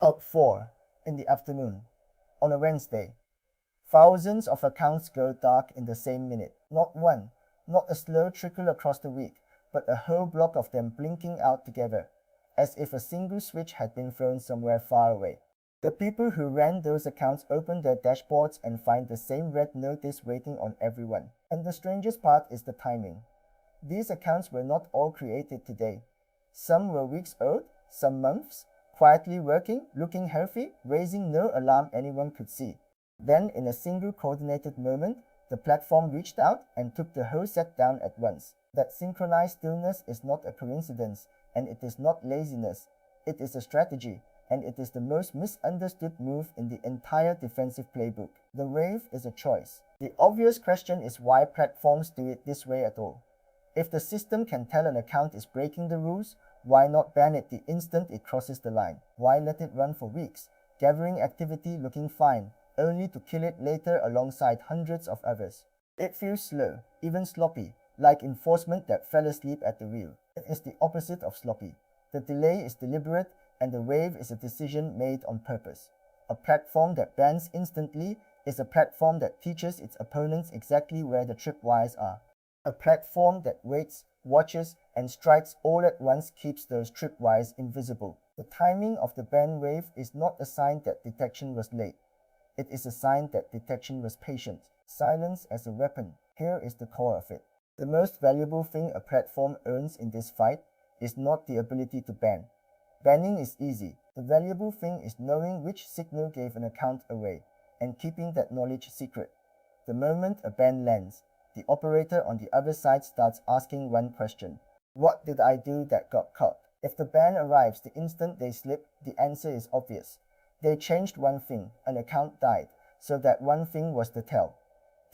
At 4 in the afternoon, on a Wednesday, thousands of accounts go dark in the same minute. Not one, not a slow trickle across the week, but a whole block of them blinking out together, as if a single switch had been thrown somewhere far away. The people who ran those accounts open their dashboards and find the same red notice waiting on everyone. And the strangest part is the timing. These accounts were not all created today. Some were weeks old, some months, quietly working, looking healthy, raising no alarm anyone could see. Then, in a single coordinated moment, the platform reached out and took the whole set down at once. That synchronized stillness is not a coincidence, and it is not laziness. It is a strategy, and it is the most misunderstood move in the entire defensive playbook. The wave is a choice. The obvious question is why platforms do it this way at all. If the system can tell an account is breaking the rules, why not ban it the instant it crosses the line? Why let it run for weeks, gathering activity looking fine, only to kill it later alongside hundreds of others? It feels slow, even sloppy, like enforcement that fell asleep at the wheel. It is the opposite of sloppy. The delay is deliberate, and the wave is a decision made on purpose. A platform that bans instantly is a platform that teaches its opponents exactly where the tripwires are. A platform that waits, watches, and strikes all at once keeps those tripwires invisible. The timing of the ban wave is not a sign that detection was late. It is a sign that detection was patient. Silence as a weapon. Here is the core of it. The most valuable thing a platform earns in this fight is not the ability to ban. Banning is easy. The valuable thing is knowing which signal gave an account away, and keeping that knowledge secret. The moment a ban lands, the operator on the other side starts asking one question. What did I do that got caught? If the ban arrives the instant they slip, the answer is obvious. They changed one thing, an account died, so that one thing was the tell.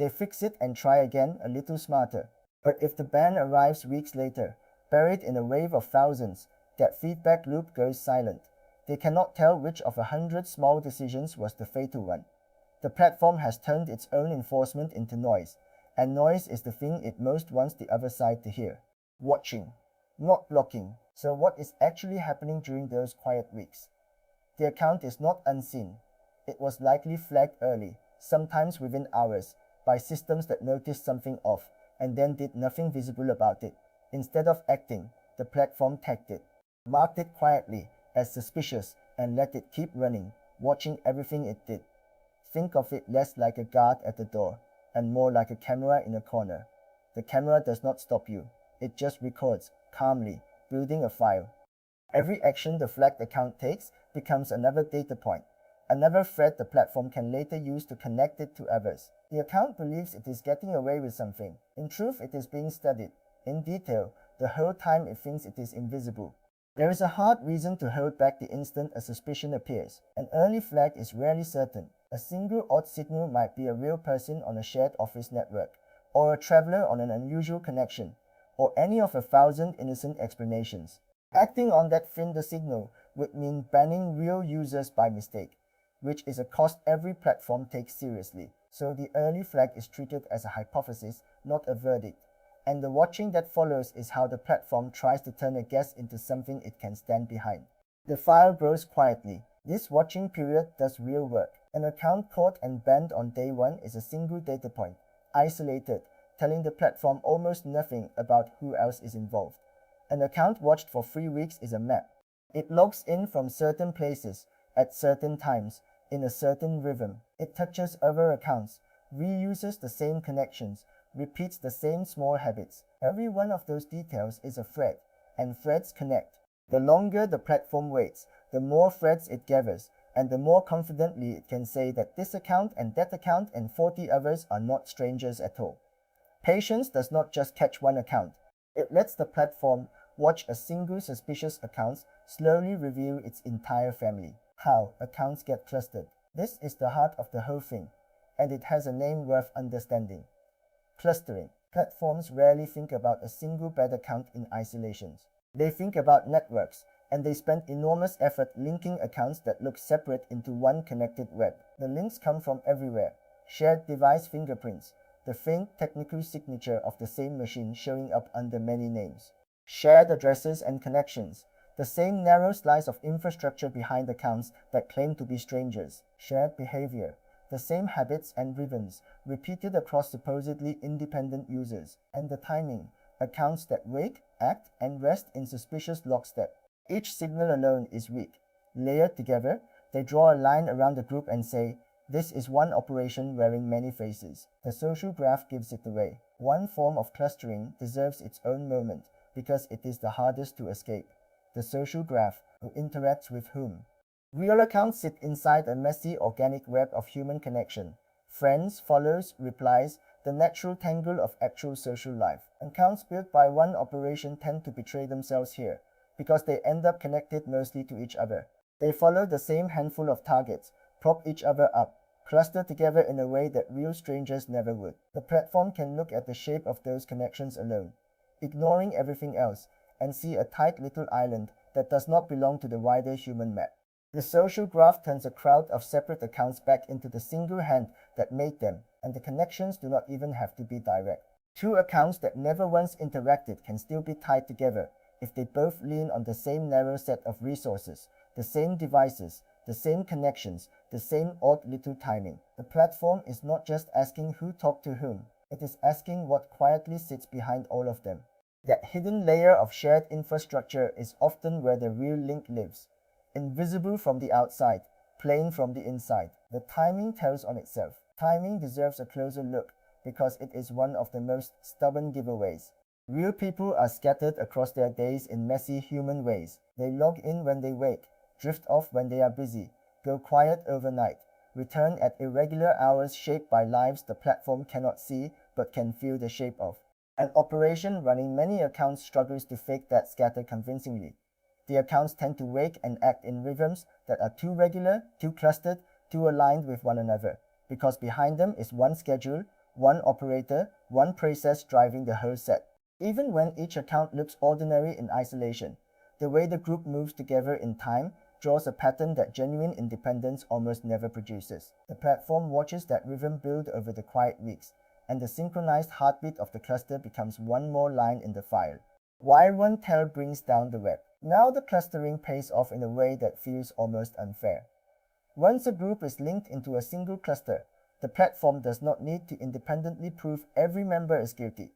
They fix it and try again a little smarter. But if the ban arrives weeks later, buried in a wave of thousands, that feedback loop goes silent. They cannot tell which of 100 small decisions was the fatal one. The platform has turned its own enforcement into noise, and noise is the thing it most wants the other side to hear. Watching, not blocking. So what is actually happening during those quiet weeks? The account is not unseen. It was likely flagged early, sometimes within hours, by systems that noticed something off and then did nothing visible about it. Instead of acting, the platform tagged it, marked it quietly as suspicious, and let it keep running, watching everything it did. Think of it less like a guard at the door and more like a camera in a corner. The camera does not stop you. It just records, calmly, building a file. Every action the flagged account takes becomes another data point, another thread the platform can later use to connect it to others. The account believes it is getting away with something. In truth, it is being studied, in detail, the whole time it thinks it is invisible. There is a hard reason to hold back the instant a suspicion appears. An early flag is rarely certain. A single odd signal might be a real person on a shared office network, or a traveler on an unusual connection, or any of 1,000 innocent explanations. Acting on that thin the signal would mean banning real users by mistake, which is a cost every platform takes seriously. So the early flag is treated as a hypothesis, not a verdict. And the watching that follows is how the platform tries to turn a guess into something it can stand behind. The fire grows quietly. This watching period does real work. An account caught and banned on day one is a single data point, isolated, telling the platform almost nothing about who else is involved. An account watched for 3 weeks is a map. It logs in from certain places, at certain times, in a certain rhythm. It touches other accounts, reuses the same connections, repeats the same small habits. Every one of those details is a thread, and threads connect. The longer the platform waits, the more threads it gathers, and the more confidently it can say that this account and that account and 40 others are not strangers at all. Patience does not just catch one account. It lets the platform watch a single suspicious account slowly reveal its entire family. How accounts get clustered. This is the heart of the whole thing, and it has a name worth understanding. Clustering. Platforms rarely think about a single bad account in isolation. They think about networks, and they spend enormous effort linking accounts that look separate into one connected web. The links come from everywhere. Shared device fingerprints, the faint technical signature of the same machine showing up under many names. Shared addresses and connections, The same narrow slice of infrastructure behind accounts that claim to be strangers. Shared behavior. The same habits and rhythms repeated across supposedly independent users. And the timing. Accounts that wake, act, and rest in suspicious lockstep. Each signal alone is weak. Layered together, they draw a line around the group and say, this is one operation wearing many faces. The social graph gives it away. One form of clustering deserves its own moment because it is the hardest to escape. The social graph, who interacts with whom. Real accounts sit inside a messy organic web of human connection. Friends, follows, replies, the natural tangle of actual social life. Accounts built by one operation tend to betray themselves here because they end up connected mostly to each other. They follow the same handful of targets, prop each other up, cluster together in a way that real strangers never would. The platform can look at the shape of those connections alone, ignoring everything else, and see a tight little island that does not belong to the wider human map. The social graph turns a crowd of separate accounts back into the single hand that made them, and the connections do not even have to be direct. Two accounts that never once interacted can still be tied together if they both lean on the same narrow set of resources, the same devices, the same connections, the same odd little timing. The platform is not just asking who talked to whom, it is asking what quietly sits behind all of them. That hidden layer of shared infrastructure is often where the real link lives. Invisible from the outside, plain from the inside. The timing tells on itself. Timing deserves a closer look because it is one of the most stubborn giveaways. Real people are scattered across their days in messy human ways. They log in when they wake, drift off when they are busy, go quiet overnight, return at irregular hours shaped by lives the platform cannot see but can feel the shape of. An operation running many accounts struggles to fake that scatter convincingly. The accounts tend to wake and act in rhythms that are too regular, too clustered, too aligned with one another, because behind them is one schedule, one operator, one process driving the whole set. Even when each account looks ordinary in isolation, the way the group moves together in time draws a pattern that genuine independence almost never produces. The platform watches that rhythm build over the quiet weeks, and the synchronized heartbeat of the cluster becomes one more line in the file. While one tail brings down the web, now the clustering pays off in a way that feels almost unfair. Once a group is linked into a single cluster, the platform does not need to independently prove every member is guilty.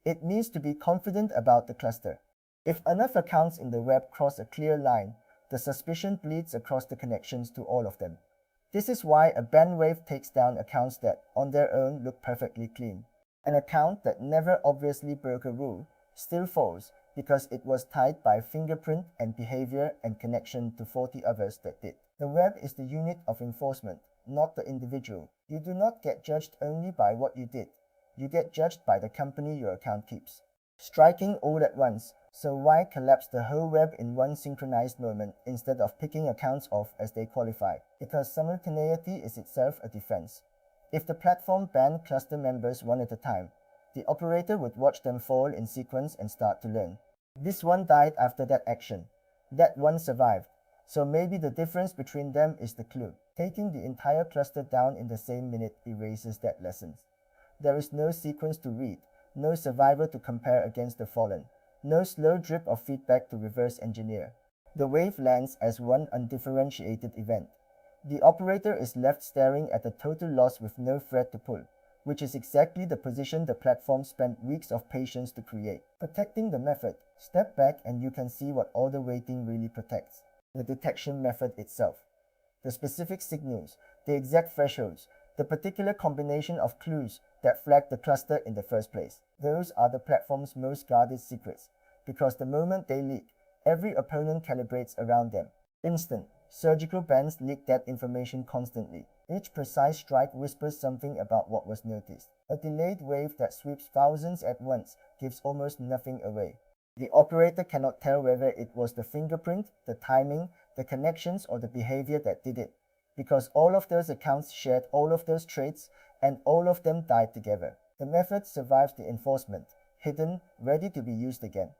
It needs to be confident about the cluster. If enough accounts in the web cross a clear line, the suspicion bleeds across the connections to all of them. This is why a bandwave takes down accounts that, on their own, look perfectly clean. An account that never obviously broke a rule still falls because it was tied by fingerprint and behavior and connection to 40 others that did. The web is the unit of enforcement, not the individual. You do not get judged only by what you did. You get judged by the company your account keeps. Striking all at once, so why collapse the whole web in one synchronized moment instead of picking accounts off as they qualify? Because simultaneity is itself a defense. If the platform banned cluster members one at a time, the operator would watch them fall in sequence and start to learn. This one died after that action. That one survived. So maybe the difference between them is the clue. Taking the entire cluster down in the same minute erases that lesson. There is no sequence to read, no survivor to compare against the fallen, no slow drip of feedback to reverse engineer. The wave lands as one undifferentiated event. The operator is left staring at a total loss with no thread to pull, which is exactly the position the platform spent weeks of patience to create. Protecting the method. Step back and you can see what all the waiting really protects. The detection method itself. The specific signals, the exact thresholds, the particular combination of clues that flag the cluster in the first place. Those are the platform's most guarded secrets, because the moment they leak, every opponent calibrates around them. Instant, surgical bans leak that information constantly. Each precise strike whispers something about what was noticed. A delayed wave that sweeps thousands at once gives almost nothing away. The operator cannot tell whether it was the fingerprint, the timing, the connections, or the behavior that did it, because all of those accounts shared all of those traits and all of them died together. The method survives the enforcement, hidden, ready to be used again.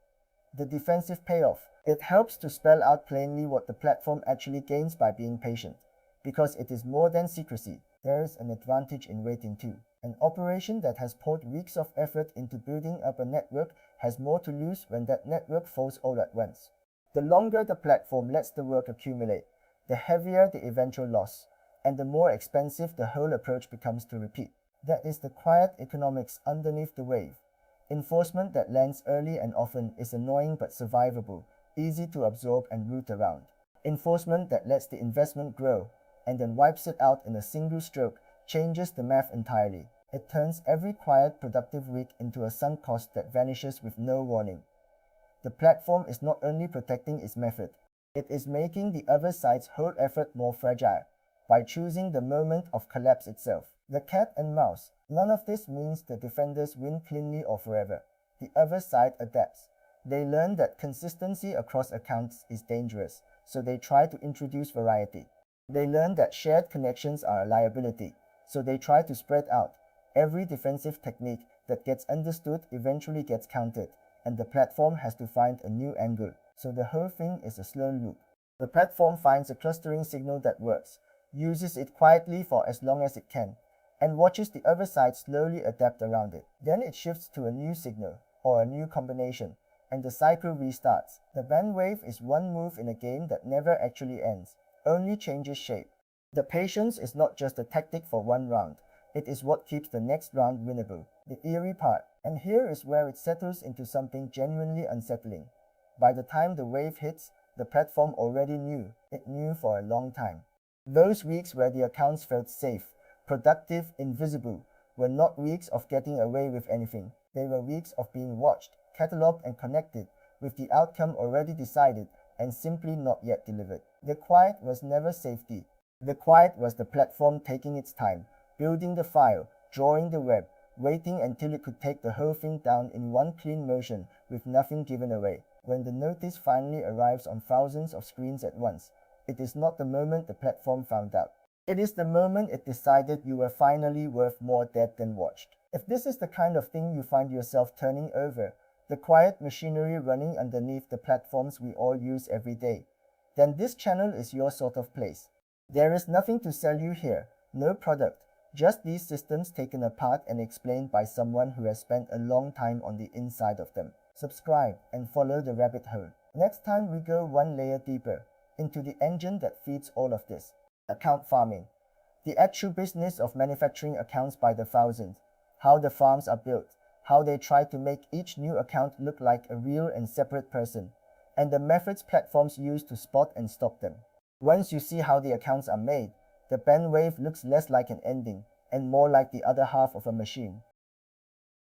The defensive payoff. It helps to spell out plainly what the platform actually gains by being patient. Because it is more than secrecy, there is an advantage in waiting too. An operation that has poured weeks of effort into building up a network has more to lose when that network falls all at once. The longer the platform lets the work accumulate, the heavier the eventual loss, and the more expensive the whole approach becomes to repeat. That is the quiet economics underneath the wave. Enforcement that lands early and often is annoying but survivable, easy to absorb and root around. Enforcement that lets the investment grow and then wipes it out in a single stroke changes the math entirely. It turns every quiet, productive week into a sunk cost that vanishes with no warning. The platform is not only protecting its method, it is making the other side's whole effort more fragile by choosing the moment of collapse itself. The cat and mouse. None of this means the defenders win cleanly or forever. The other side adapts. They learn that consistency across accounts is dangerous, so they try to introduce variety. They learn that shared connections are a liability, so they try to spread out. Every defensive technique that gets understood eventually gets countered, and the platform has to find a new angle. So the whole thing is a slow loop. The platform finds a clustering signal that works, uses it quietly for as long as it can, and watches the other side slowly adapt around it. Then it shifts to a new signal, or a new combination, and the cycle restarts. The bandwave is one move in a game that never actually ends, only changes shape. The patience is not just a tactic for one round, it is what keeps the next round winnable. The eerie part, and here is where it settles into something genuinely unsettling. By the time the wave hits, the platform already knew. It knew for a long time. Those weeks where the accounts felt safe, productive, invisible, were not weeks of getting away with anything. They were weeks of being watched, catalogued and connected, with the outcome already decided and simply not yet delivered. The quiet was never safety. The quiet was the platform taking its time, building the file, drawing the web, waiting until it could take the whole thing down in one clean motion with nothing given away. When the notice finally arrives on thousands of screens at once, it is not the moment the platform found out. It is the moment it decided you were finally worth more dead than watched. If this is the kind of thing you find yourself turning over, the quiet machinery running underneath the platforms we all use every day, then this channel is your sort of place. There is nothing to sell you here, no product, just these systems taken apart and explained by someone who has spent a long time on the inside of them. Subscribe and follow the rabbit hole. Next time we go one layer deeper into the engine that feeds all of this. Account farming. The actual business of manufacturing accounts by the thousands. How the farms are built. How they try to make each new account look like a real and separate person. And the methods platforms use to spot and stop them. Once you see how the accounts are made, the bandwave looks less like an ending and more like the other half of a machine.